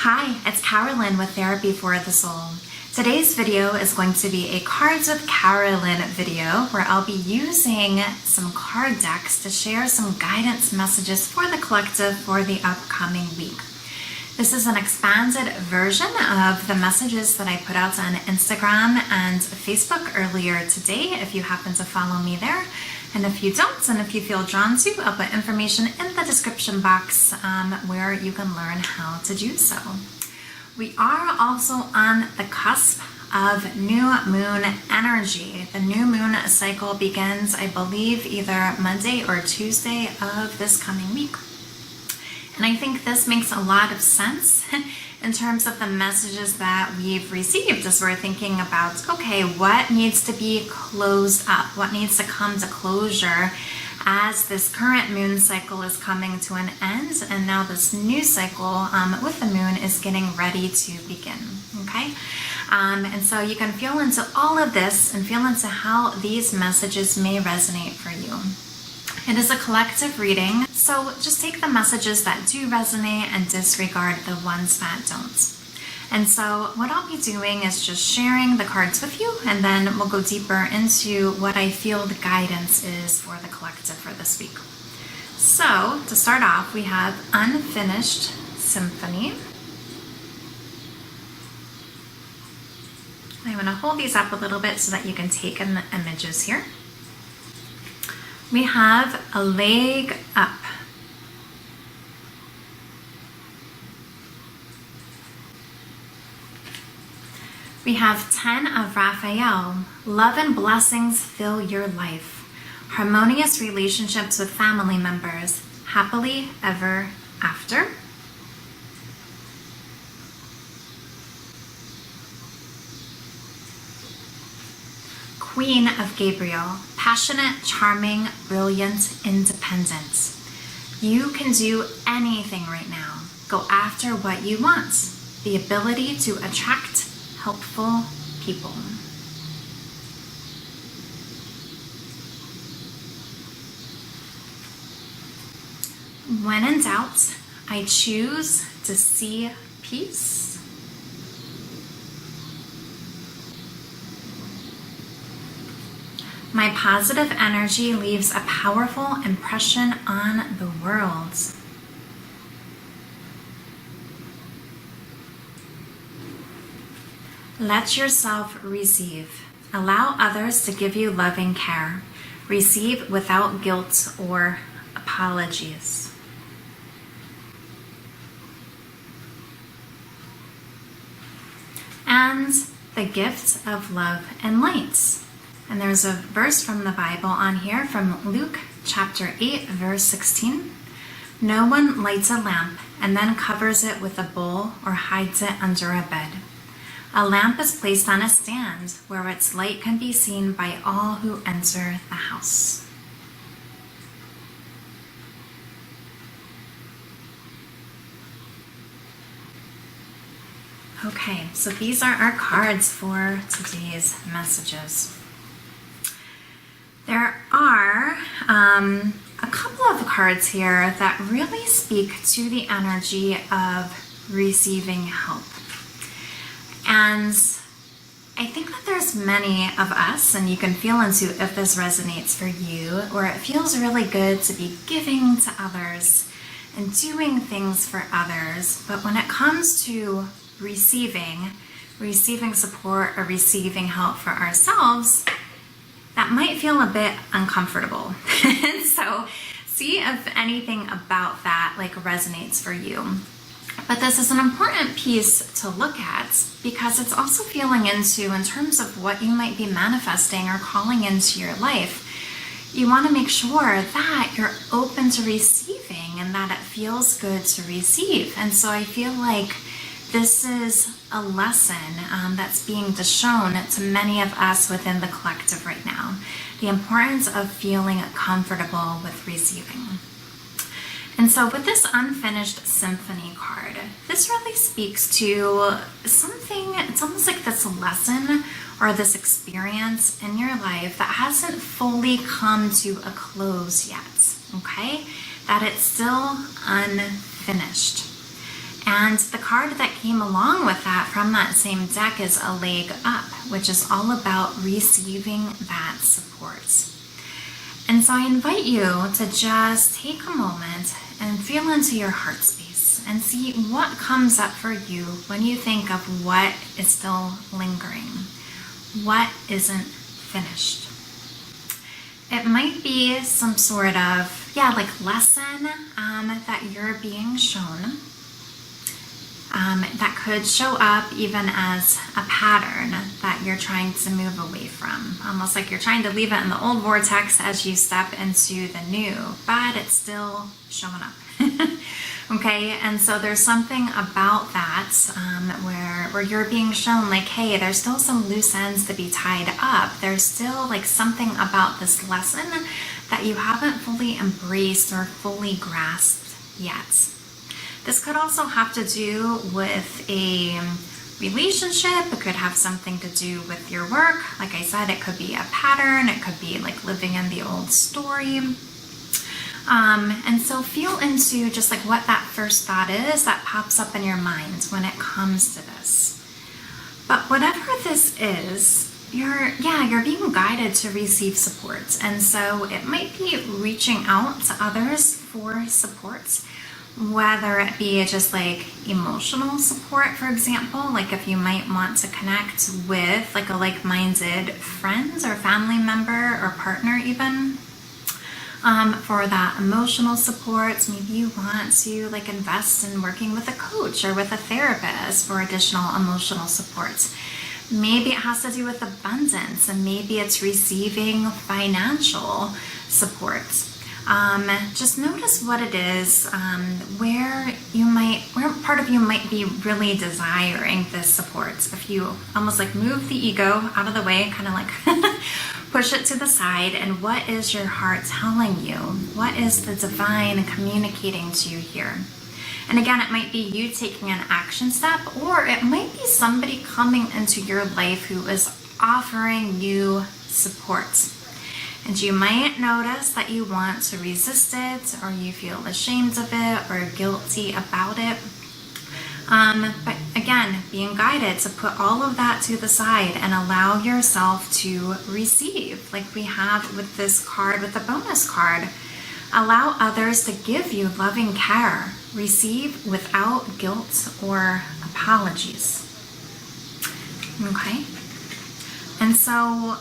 Hi, it's Carolyn with Therapy for the Soul. Today's video is going to be a Cards with Carolyn video where I'll be using some card decks to share some guidance messages for the collective for the upcoming week. This is an expanded version of the messages that I put out on Instagram and Facebook earlier today, if you happen to follow me there. And if you don't, and if you feel drawn to, I'll put information in the description box where you can learn how to do so. We are also on the cusp of new moon energy. The new moon cycle begins, I believe, either Monday or Tuesday of this coming week. And I think this makes a lot of sense in terms of the messages that we've received as we're thinking about, okay, what needs to be closed up? What needs to come to closure as this current moon cycle is coming to an end, and now this new cycle with the moon is getting ready to begin, okay? And so you can feel into all of this and feel into how these messages may resonate for you. It is a collective reading, so just take the messages that do resonate and disregard the ones that don't. And so what I'll be doing is just sharing the cards with you, and then we'll go deeper into what I feel the guidance is for the collective for this week. So to start off, we have Unfinished Symphony. I'm going to hold these up a little bit so that you can take in the images here. We have A Leg Up. We have 10 of Raphael. Love and blessings fill your life. Harmonious relationships with family members. Happily ever after. Queen of Gabriel. Passionate, charming, brilliant, independent. You can do anything right now. Go after what you want. The ability to attract helpful people. When in doubt, I choose to see peace. My positive energy leaves a powerful impression on the world. Let yourself receive. Allow others to give you loving care. Receive without guilt or apologies. And the gift of love and light. And there's a verse from the Bible on here from Luke chapter 8, verse 16. No one lights a lamp and then covers it with a bowl or hides it under a bed. A lamp is placed on a stand where its light can be seen by all who enter the house. Okay, so these are our cards for today's messages. There are a couple of cards here that really speak to the energy of receiving help. And I think that there's many of us, and you can feel into if this resonates for you, where it feels really good to be giving to others and doing things for others. But when it comes to receiving support or receiving help for ourselves, that might feel a bit uncomfortable. And so see if anything about that resonates for you. But this is an important piece to look at because it's also feeling into, in terms of what you might be manifesting or calling into your life, you want to make sure that you're open to receiving and that it feels good to receive. And so I feel like this is a lesson that's being shown to many of us within the collective right now. The importance of feeling comfortable with receiving. And so with this Unfinished Symphony card, this really speaks to something, it's almost like this lesson or this experience in your life that hasn't fully come to a close yet, okay? That it's still unfinished. And the card that came along with that from that same deck is a leg up, which is all about receiving that support. And so I invite you to just take a moment and feel into your heart space and see what comes up for you when you think of what is still lingering, what isn't finished. It might be some sort of, like lesson that you're being shown. That could show up even as a pattern that you're trying to move away from. Almost like you're trying to leave it in the old vortex as you step into the new, but it's still showing up. Okay, and so there's something about that where you're being shown like, hey, there's still some loose ends to be tied up. There's still like something about this lesson that you haven't fully embraced or fully grasped yet. This could also have to do with a relationship. It could have something to do with your work. Like I said, it could be a pattern. It could be like living in the old story. And so feel into just like what that first thought is that pops up in your mind when it comes to this. But whatever this is, you're being guided to receive support. And so it might be reaching out to others for support, whether it be just like emotional support, for example, like if you might want to connect with like a like-minded friend or family member or partner even. For that emotional support, maybe you want to like invest in working with a coach or with a therapist for additional emotional support. Maybe it has to do with abundance, and maybe it's receiving financial support. Just notice what it is, where part of you might be really desiring this support. If you almost like move the ego out of the way, kind of like push it to the side, and what is your heart telling you? What is the divine communicating to you here? And again, it might be you taking an action step, or it might be somebody coming into your life who is offering you support. And you might notice that you want to resist it, or you feel ashamed of it, or guilty about it. But again, being guided to put all of that to the side and allow yourself to receive, like we have with this card, with the bonus card. Allow others to give you loving care. Receive without guilt or apologies. Okay? And so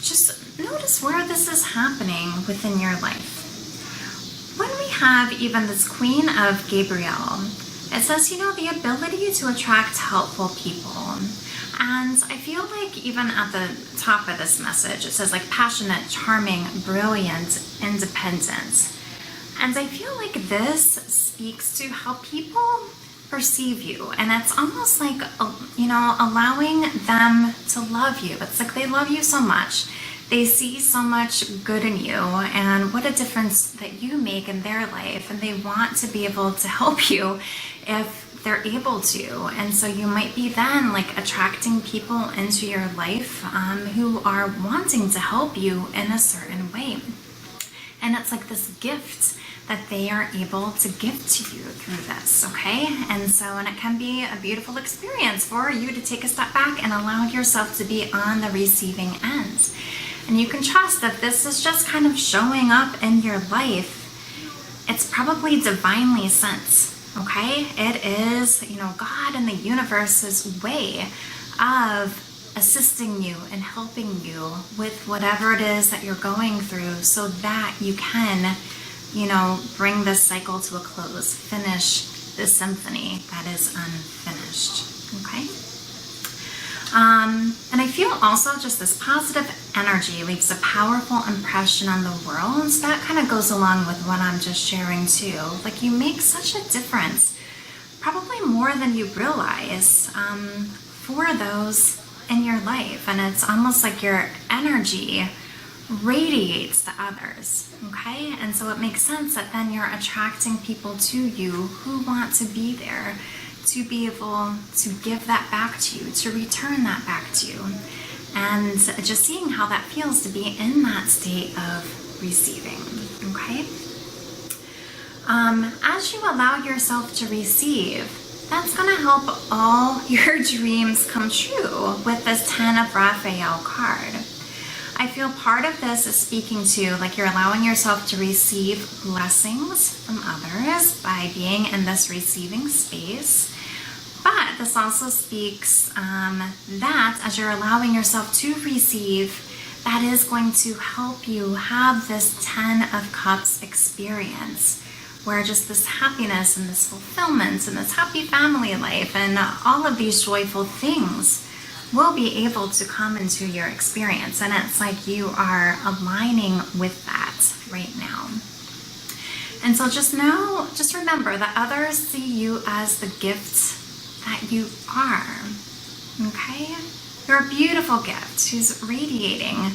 just notice where this is happening within your life. When we have even this Queen of Gabriel, it says, the ability to attract helpful people. And I feel like even at the top of this message, it says like passionate, charming, brilliant, independent. And I feel like this speaks to how people perceive you. And it's almost like, allowing them to love you. It's like they love you so much. They see so much good in you and what a difference that you make in their life. And they want to be able to help you if they're able to. And so you might be then like attracting people into your life who are wanting to help you in a certain way. And it's like this gift that they are able to give to you through this, okay? And it can be a beautiful experience for you to take a step back and allow yourself to be on the receiving end. And you can trust that this is just kind of showing up in your life. It's probably divinely sent, okay? It is, God and the universe's way of assisting you and helping you with whatever it is that you're going through so that you can, bring this cycle to a close, finish this symphony that is unfinished, okay? And I feel also just this positive energy leaves a powerful impression on the world. So that kind of goes along with what I'm just sharing too. Like you make such a difference, probably more than you realize, for those in your life. And it's almost like your energy radiates to others, okay? And so it makes sense that then you're attracting people to you who want to be there, to be able to give that back to you, to return that back to you. And just seeing how that feels to be in that state of receiving, okay? As you allow yourself to receive, That's going to help all your dreams come true with this 10 of Raphael card. I feel part of this is speaking to, like, you're allowing yourself to receive blessings from others by being in this receiving space. But this also speaks that as you're allowing yourself to receive, that is going to help you have this 10 of Cups experience, where just this happiness and this fulfillment and this happy family life and all of these joyful things will be able to come into your experience. And it's like you are aligning with that right now. And so just remember that others see you as the gift that you are, okay? You're a beautiful gift who's radiating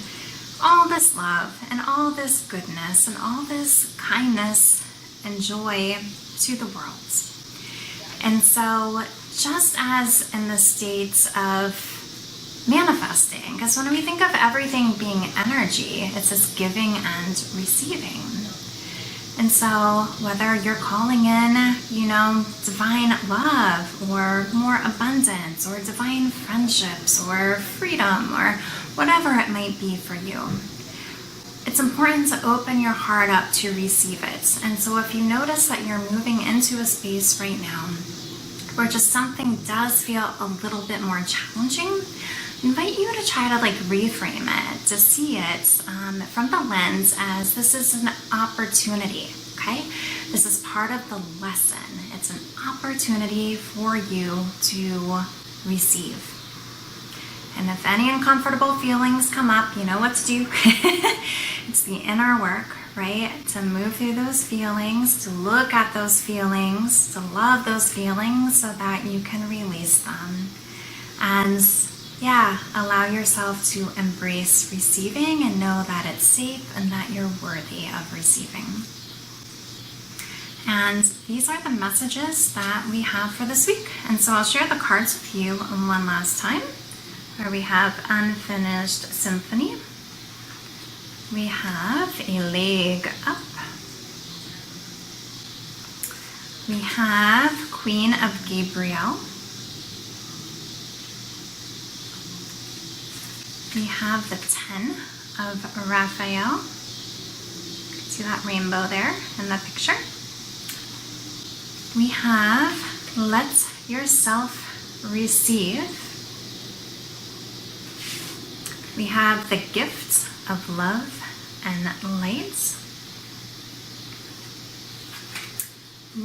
all this love and all this goodness and all this kindness and joy to the world. And so just as in the states of manifesting, because when we think of everything being energy, it's this giving and receiving. And so whether you're calling in, divine love or more abundance or divine friendships or freedom or whatever it might be for you, it's important to open your heart up to receive it. And so if you notice that you're moving into a space right now where just something does feel a little bit more challenging, I invite you to try to reframe it, to see it from the lens as this is an opportunity, okay? This is part of the lesson. It's an opportunity for you to receive. And if any uncomfortable feelings come up, you know what to do. It's the inner work, right? To move through those feelings, to look at those feelings, to love those feelings so that you can release them. And allow yourself to embrace receiving and know that it's safe and that you're worthy of receiving. And these are the messages that we have for this week. And so I'll share the cards with you one last time, where we have Unfinished Symphony. We have a leg up. We have Queen of Gabriel. We have the 10 of Raphael. See that rainbow there in the picture? We have Let Yourself Receive. We have the Gift of Love and Light.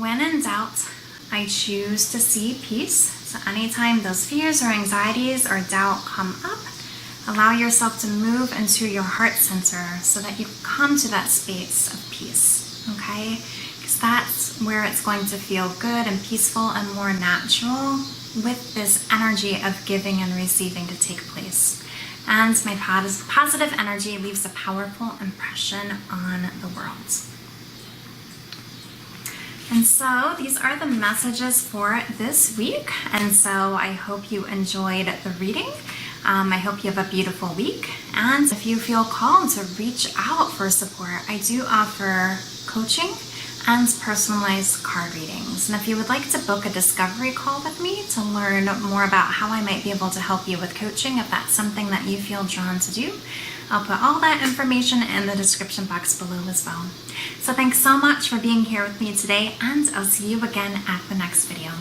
When in doubt, I choose to see peace. So anytime those fears or anxieties or doubt come up, allow yourself to move into your heart center so that you come to that space of peace, okay? Because that's where it's going to feel good and peaceful and more natural with this energy of giving and receiving to take place. And my positive energy leaves a powerful impression on the world. And so these are the messages for this week. And so I hope you enjoyed the reading. I hope you have a beautiful week. And if you feel called to reach out for support, I do offer coaching and personalized card readings. And if you would like to book a discovery call with me to learn more about how I might be able to help you with coaching, if that's something that you feel drawn to do, I'll put all that information in the description box below as well. So thanks so much for being here with me today, and I'll see you again at the next video.